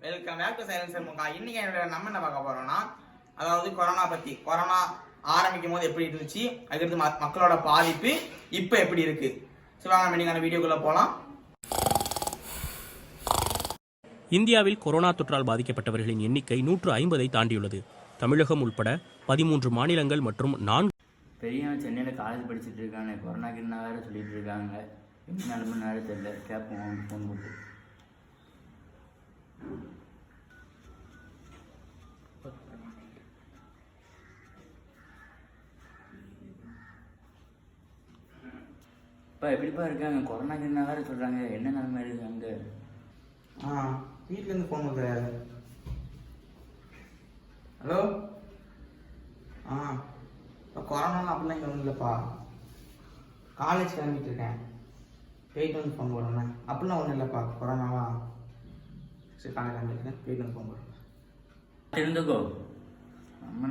Welcome back to silencer முகா. இன்னைக்கு நம்ம என்ன பார்க்க போறோம்னா, அதாவது கொரோனா பத்தி. கொரோனா ஆரம்பிக்கும் போது எப்படி இருந்துச்சு, அதுக்கடுத்து மக்களோட பாதிப்பு இப்ப எப்படி இருக்கு. வாங்க இன்னைக்கான வீடியோக்குள்ள போலாம். இந்தியாவில் கொரோனா தொற்றால் பாதிக்கப்பட்டவர்களின் எண்ணிக்கை 150ஐ தாண்டியுள்ளது. தமிழகம் உட்பட 13 மாநிலங்கள் மற்றும் 4 பெரியவன் சென்னையில் காலேஜ் படிச்சுட்டு இருக்காங்க. கொரோனாக்கு என்ன வேறு சொல்லிட்டு இருக்காங்க. என்ன நிலமன்னு வேறு தெரியல. கேட்போம் ஃபோன் போட்டு. இப்போ எப்படிப்பா இருக்காங்க? கொரோனாக்கு என்ன வேறு சொல்கிறாங்க. என்ன நிலமை இருக்காங்க? வீட்டிலேருந்து ஃபோன் பண்ணுறாரு. ஹலோ. இப்போ கொரோனாலாம் அப்படிலாம் இங்கே ஒன்றும் இல்லைப்பா. காலேஜ் கிளம்பிட்டு இருக்கேன். போயிட்டு வந்து ஃபோன் போடுறேன். அப்படிலாம் ஒன்றும் இல்லைப்பா. கொரோனாவா? சரி, காலேஜ் கிளம்பிட்டு போயிட்டு வந்து ஃபோன் போடுறேன். இருந்துக்கோ,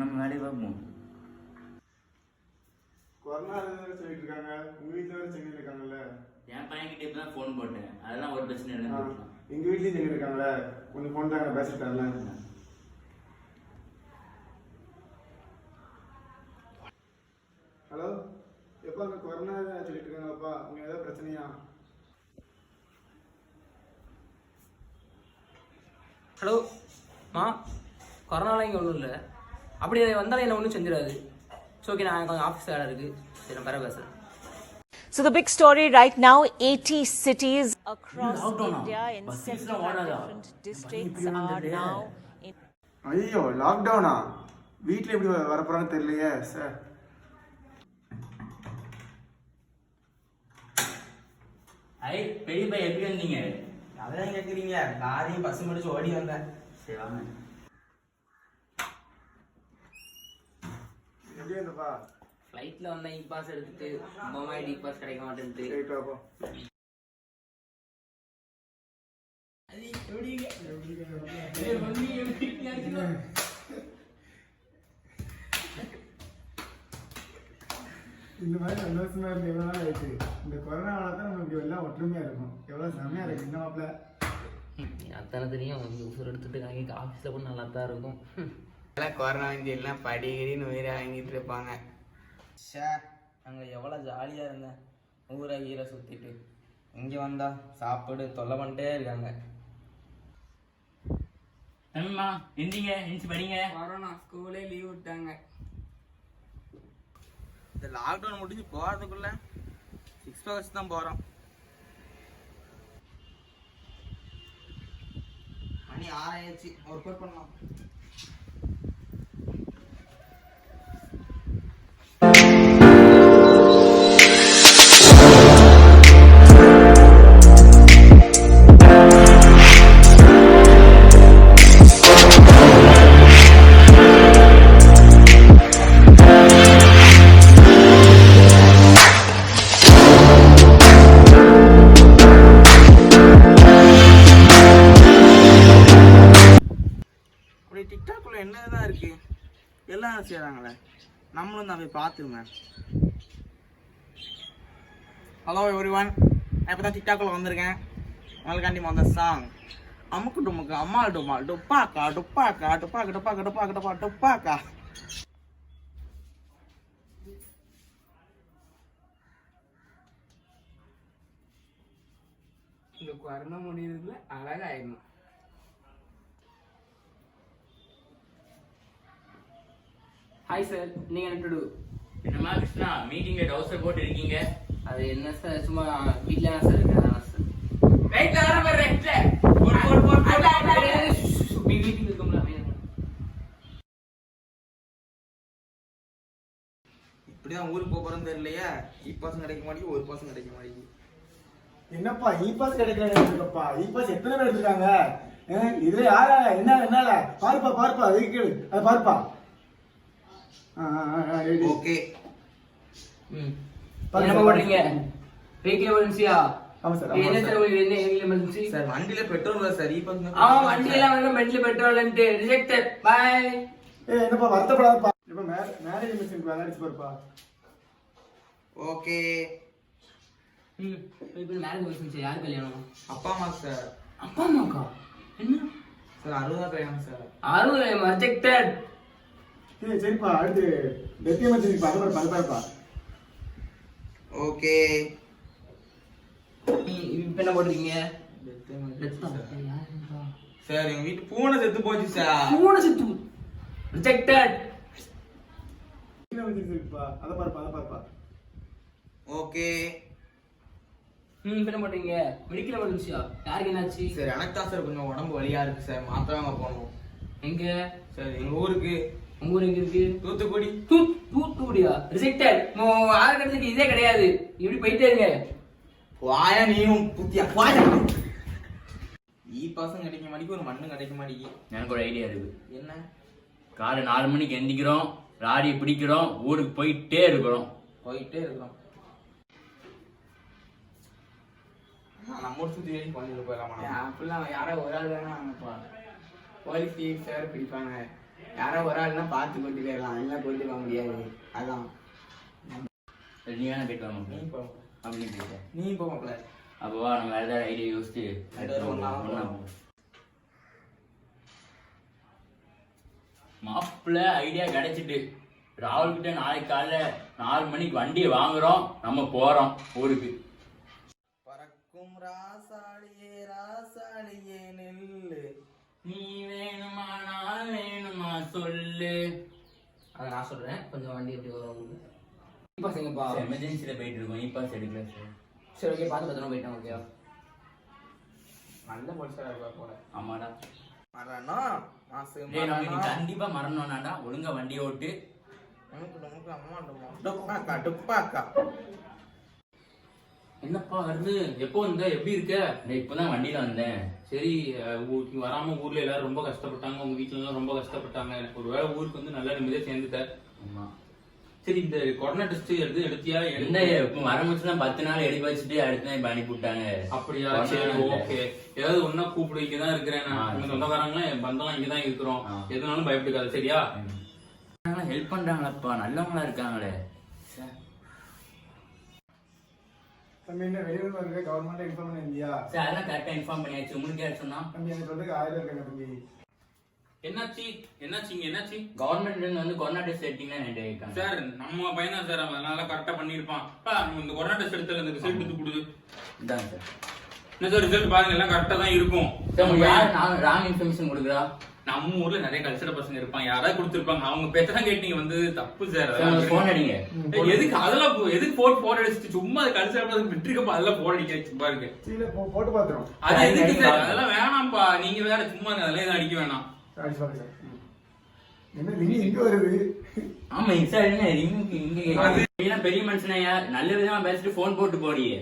நம்ம வேலையை பார்ப்போம். கொரோனா சொல்லிட்டு இருக்காங்க. உங்க வீட்டுல வேற சென்னையில் இருக்காங்கல்ல. என் பையன்கிட்ட இப்போ தான் ஃபோன் போட்டேன். அதெல்லாம் ஒரு பிரச்சனை இல்லை. எங்க வீட்லயும் சென்னையில் இருக்காங்கல்ல. கொஞ்சம் ஃபோன் தாங்க பேசிட்டு தரலாம். ஹலோ, எப்பா அங்கே கொரோனா சொல்லிட்டு இருக்காங்கப்பா. அங்கே ஏதாவது பிரச்சனையா? ஹலோ மா, கொரோனாலாம் இங்கே ஒன்றும் இல்லை. அப்படி வந்தாலும் என்ன ஒன்றும் செஞ்சிடாது. ஓகே, நான் கொஞ்சம் ஆஃபீஸ் வேலை இருக்குது. சரி, நான் பிறகு பேசுகிறேன். So the big story right now, 80 cities across India in 75 different districts are now in... ஐயோ, லாக்டவுனா? வீட்டில் எப்படி வரப்போறான்னு தெரியலையே சார். பெரிய பையன் எப்படி வந்தீங்க? அதான் கேட்குறீங்க. லாரியும் பஸ் முடிச்சு ஓடி வந்தேன். சரி வாங்க. எப்படி வந்தப்பா? ஃப்ளைட்டில் வந்தேன். இ பாஸ் எடுத்துட்டு மொபைல் இ பாஸ் கிடைக்க மாட்டேன்ட்டு. இந்த மாதிரி சந்தோஷமா இருக்கு. எவ்வளோ நாள் ஆயிடுச்சு. இந்த கொரோனாவால தான் நமக்கு எல்லாம் ஒற்றுமையா இருக்கும். எவ்வளோ செம்மையா இருக்கு. என்ன மாப்பிள்ள அத்தனை தெரியும். உசுர் எடுத்துட்டு வாங்கி ஆஃபீஸில் கூட நல்லா தான் இருக்கும். எல்லாம் கொரோனா எல்லாம் படிக்கிறீன்னு உயிரை வாங்கிட்டு இருப்பாங்க. அங்கே எவ்வளோ ஜாலியாக இருந்தேன். ஊரை ஈரை சுற்றிட்டு இங்கே வந்தா சாப்பிடு தொல்லை பண்ணிட்டே இருக்காங்க. தம்பிமா எந்திங்க, எந்திச்சு படிங்க. கொரோனா ஸ்கூலே லீவ் விட்டாங்க. இந்த லாக்டவுன் முடிஞ்சு போகிறதுக்குள்ள 6 ஹவர்ஸ் தான் போகிறோம். மணி 6 ஆயிடுச்சு. ஒர்க் அவுட் பண்ணலாம். டிக்டாக்ல என்னதான் இருக்கு, எல்லாம் செய்யறாங்களே, நம்மளும் தான் போய் பார்த்துருங்க. ஹலோ எவ்ரிவன், நான் இப்போ தான் டிக்டாக்ல வந்திருக்கேன். உங்களுக்காண்டி வந்த சாங் அமுக்கு டுமுக்கு அம்மாள் டுமால் டுப்பாக்கா டுப்பாக்கா டுப்பாக்கு டுப்பாக்கு டுப்பாக்கு டுப்பா டுப்பாக்கா. இந்த கொரோனா முடியறதுல அழகாயிடணும். ஹாய் சார், நீங்க என்ன? என்னம்மா கிருஷ்ணா, மீட்டிங்ல டவுசர் போட்டு இருக்கீங்க? அது என்ன சார், சும்மா வீட்ல தான் சார் இருக்கேன். அதான் சார். ரைட்ல வர பாரு, ரைட்ல போடு போடு போடு போடு. மீட்டிங் இருக்கும்ல. இப்படிதான் ஊருக்கு போறோம்னு தெரியலையா. இ பாஸ் கிடைக்க மாட்டேங்குது, ஒரு பாஸும் கிடைக்க மாட்டேங்குது. என்னப்பா இ பாஸ் கிடைக்கலப்பா? இ பாஸ் எத்தனை பேர் எடுத்துருக்காங்க? இதுல யாரா என்னால பாருப்பா பாருப்பா, அதுக்கு கேளு, அது பாருப்பா. ஓகே, என்ன பண்றீங்க? வெஹிக்கிள் எமர்ஜென்சியா? ஆமா சார். என்ன சார் உங்களுக்கு என்ன வெஹிக்கிள் எமர்ஜென்சி? சார் வண்டியில பெட்ரோல் இல்ல சார். இ பாஸ் வண்டியில வந்து வண்டியில பெட்ரோல் அண்ட் ரிஜெக்டட். பை. என்னப்பா வருத்தப்படாதப்பா. இப்ப மேரேஜ் மிஷினுக்கு வேலை அடிச்சு பாருப்பா. ஓகே. இப்போ மேரேஜ் வச்சு யார் கல்யாணம்? அப்பா அம்மா சார். அப்பா அம்மாக்கா? என்ன சார் 60 கல்யாணம் சார். 60 ரிஜெக்டட். சரிப்பா அடுத்து டெத்தியமா சரிப்பா அதை பாருப்பா. ஓகே. இப்போ என்ன போட்டுருக்கீங்க? சார் எங்க வீட்டு பூனை செத்து போச்சு சார். பூனை செத்து ரிஜெக்டட். சரிப்பா அதை பாருப்பா. ஓகே. இப்போ என்ன போட்டீங்க? மெடிக்கல் எமர்ஜென்சியா? யாருக்கு என்னாச்சு? சார் எனக்கு தான் சார் கொஞ்சம் உடம்பு வலியா இருக்கு சார். மாத்திரை வாங்க போகணும். எங்க? சார் எங்க ஊருக்கு. உங்க ஊர் எங்க இருக்கு? தூத்துக்குடி. தூத்துக்குடியா? ரிஜெக்டட். ஆறு கட்டத்துக்கு இதே கிடையாது. இப்படி போயிட்டே இருங்க. வாயா நீயும் புத்தியா வாயா. பாசம் கிடைக்க மாட்டேங்குது, ஒரு மண்ணும் கிடைக்க மாட்டேங்குது. எனக்கு ஒரு ஐடியா இருக்கு. என்ன? காலை 4 மணிக்கு எந்திக்கிறோம், ராடியை பிடிக்கிறோம், ஊருக்கு போயிட்டே இருக்கிறோம். நம்ம ஊர் சுத்தி வரைக்கும் பண்ணிட்டு போயிடலாமா? அப்படிலாம் யாரோ ஒரு ஆள் வேணா வாங்கப்பா. போலீஸ் சார் பிடிப்பாங்க. யாரோ ஒரு ஆள்னா பார்த்து கொண்டு போயிடலாம், எல்லாம் கொண்டு போக முடியாது. அதான் நீ வேணா போயிட்டு வாங்க நீ போ. அப்படின்னு போயிட்டேன். நீ போ மாப்ள. அப்போவா நம்ம வேற ஏதாவது ஐடியா யோசிச்சு மாப்பிள்ள ஐடியா கிடைச்சிட்டு ராகுல் கிட்ட நாளைக்கு காலைல 4 மணிக்கு வண்டியை வாங்குறோம், நம்ம போறோம் ஊருக்கு. பறக்கும் ராசாளியே நெல்லு, நீ வேணுமா நான் வேணுமா சொல்லு. அதை நான் சொல்றேன். கொஞ்சம் வண்டி எப்படி வரும்? பசங்கப்பா எமர்ஜென்சில போயிட்டு இருக்கோம். பாஸ் எடுக்கல சார். சரி ஓகே, பார்த்து பத்திரமா போயிட்டேன். ஓகேவா? நல்ல போலீஸா இருப்பா போல. ஆமாடா. மரணா மாசு நம்ம கண்டிப்பா மரணம்னாடா. ஒழுங்கா வண்டி ஓட்டு. நமக்கு அம்மா டுப்பாக்கா. என்னப்பா வருது? எப்போ வந்த? எப்படி இருக்க? இப்பதான் வண்டியில வந்தேன். சரி, ஊருக்கு வராம ஊர்ல எல்லாரும் ரொம்ப கஷ்டப்பட்டாங்க, உங்க வீட்டுல எல்லாம் ரொம்ப கஷ்டப்பட்டாங்க. எனக்கு ஒரு வேளை ஊருக்கு வந்து நல்லா நிம்மதியா சேர்ந்துட்ட. ஆமா. சரி, இந்த கொரோனா டெஸ்ட் எடுத்தியா? என்ன இப்ப ஆரம்பிச்சுனா 10 நாள் எடுக்க வச்சுட்டு அடுத்த நாள் அனுப்பி விட்டாங்க. அப்படியா? சரி ஓகே. ஏதாவது ஒன்னா கூப்பிடு, இங்கதான் இருக்கிறேன் நான். உங்க சொந்தக்காரங்களும் பந்தெல்லாம் இங்கதான் இருக்கிறோம். எதுனாலும் பயப்பட்டுக்காது, சரியா? ஹெல்ப் பண்றாங்களப்பா, நல்லவங்களா இருக்காங்களே. தம்பி என்ன வெளியூர்ல இருக்க கவர்மெண்ட் இன்ஃபார்ம் பண்ண இல்லையா? சார் அதெல்லாம் கரெக்டா இன்ஃபார்ம் பண்ணியாச்சு. உங்களுக்கு யார் சொன்னா? தம்பி எனக்கு சொல்றதுக்கு 1000 இருக்காங்க தம்பி. என்னாச்சு? இங்க என்னாச்சு? கவர்மெண்ட்ல இருந்து வந்து கொரோனா டெஸ்ட் எடுத்தீங்கன்னா என்ன கேட்காங்க. சார் நம்ம பையனா சார், அவன் நல்லா கரெக்டா பண்ணிருப்பான். இந்த கொரோனா டெஸ்ட் எடுத்துல இந்த ரிசல்ட் எடுத்து கொடு. இதாங்க சார். என்ன சார் ரிசல்ட் பாருங்க, எல்லாம் கரெக்டா தான் இருக்கும். யார் ராங் இன்ஃபர்மேஷன் கொடுக்குறா? நம்ம ஊர்ல நிறைய கல்ச்சர பசங்க இருப்பாங்க, யாராவது கொடுத்துருப்பாங்க. அவங்க பேச்சதான் கேட்டு நீங்க வந்து தப்பு சார். போன் அடிங்க. எதுக்கு அதெல்லாம் எதுக்கு போன் அடிச்சுட்டு சும்மா கல்ச்சர பசங்க விட்டுருக்கப்பா, அதெல்லாம் போன் அடிக்க சும்மா இருக்கு. போட்டு பாத்துறோம். அது எதுக்கு சார்? அதெல்லாம் வேணாம்ப்பா. நீங்க வேற சும்மா அதெல்லாம் எதுவும் அடிக்க வேணாம். Sorry sir. என்ன ரிங் எங்க வருது? ஆமா சார், என்ன இங்க பெரிய மனுஷனையா நல்ல விதமா பேசிட்டு போன் போட்டு போடியே.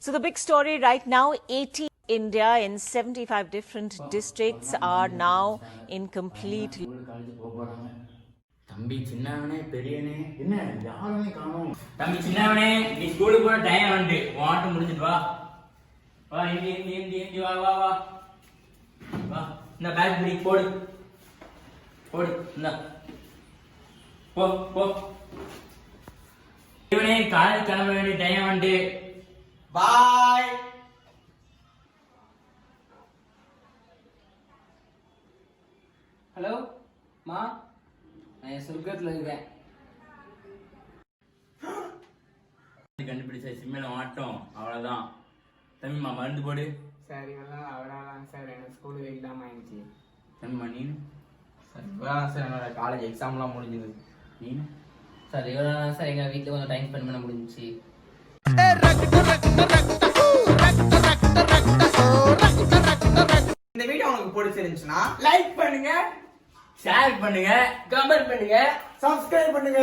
So the big story right now, 80 India in 75 different districts are now in complete. தம்பி சின்னவனே பெரியனே என்ன யாருமே காணோம். தம்பி சின்னவனே, நீ ஸ்கூலுக்கு போற டைம் வந்து வாட்டு முடிஞ்சிட்டு வா. வா இந்தி வா வா வா வா. இந்த பேக் பிடி போடு இந்த போ போ. இவனே காலேஜ் கிளம்ப வேண்டிய டைம் வந்து. பாய். ஹலோ மா, நான் சொர்க்கத்துல இருக்கேன். கண்டுபிடிச்ச சிம்மில மாட்டோம், அவ்வளவுதான். தம்பிமா மருந்து போடு. சார் இவெல்லாம் அவராலாம் சார் எனக்கு ஸ்கூலுக்கு வைக்கலாமா ஆயிடுச்சு. தம்பிமா நீனு? சார் என்னோட காலேஜ் எக்ஸாம்லாம் முடிஞ்சது. நீனு? சார் இவ்வளோ சார் எங்கள் வீட்டில் கொஞ்சம் டைம் ஸ்பெண்ட் பண்ண முடிஞ்சிச்சு. இந்த வீடியோ உங்களுக்கு பிடிச்சிருந்துச்சுன்னா லைக் பண்ணுங்க, ஷேர் பண்ணுங்க, கமெண்ட் பண்ணுங்க, சப்ஸ்கிரைப் பண்ணுங்க.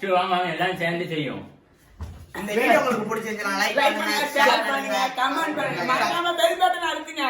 சரி வாங்க எல்லாரும் சேர்ந்து செய்யும். இந்த வீடியோ உங்களுக்கு பிடிச்சிருந்துச்சுன்னா லைக் பண்ணுங்க, ஷேர் பண்ணுங்க, கமெண்ட் பண்ணுங்க, மறக்காம பெல் பட்டன் அழுத்துங்க.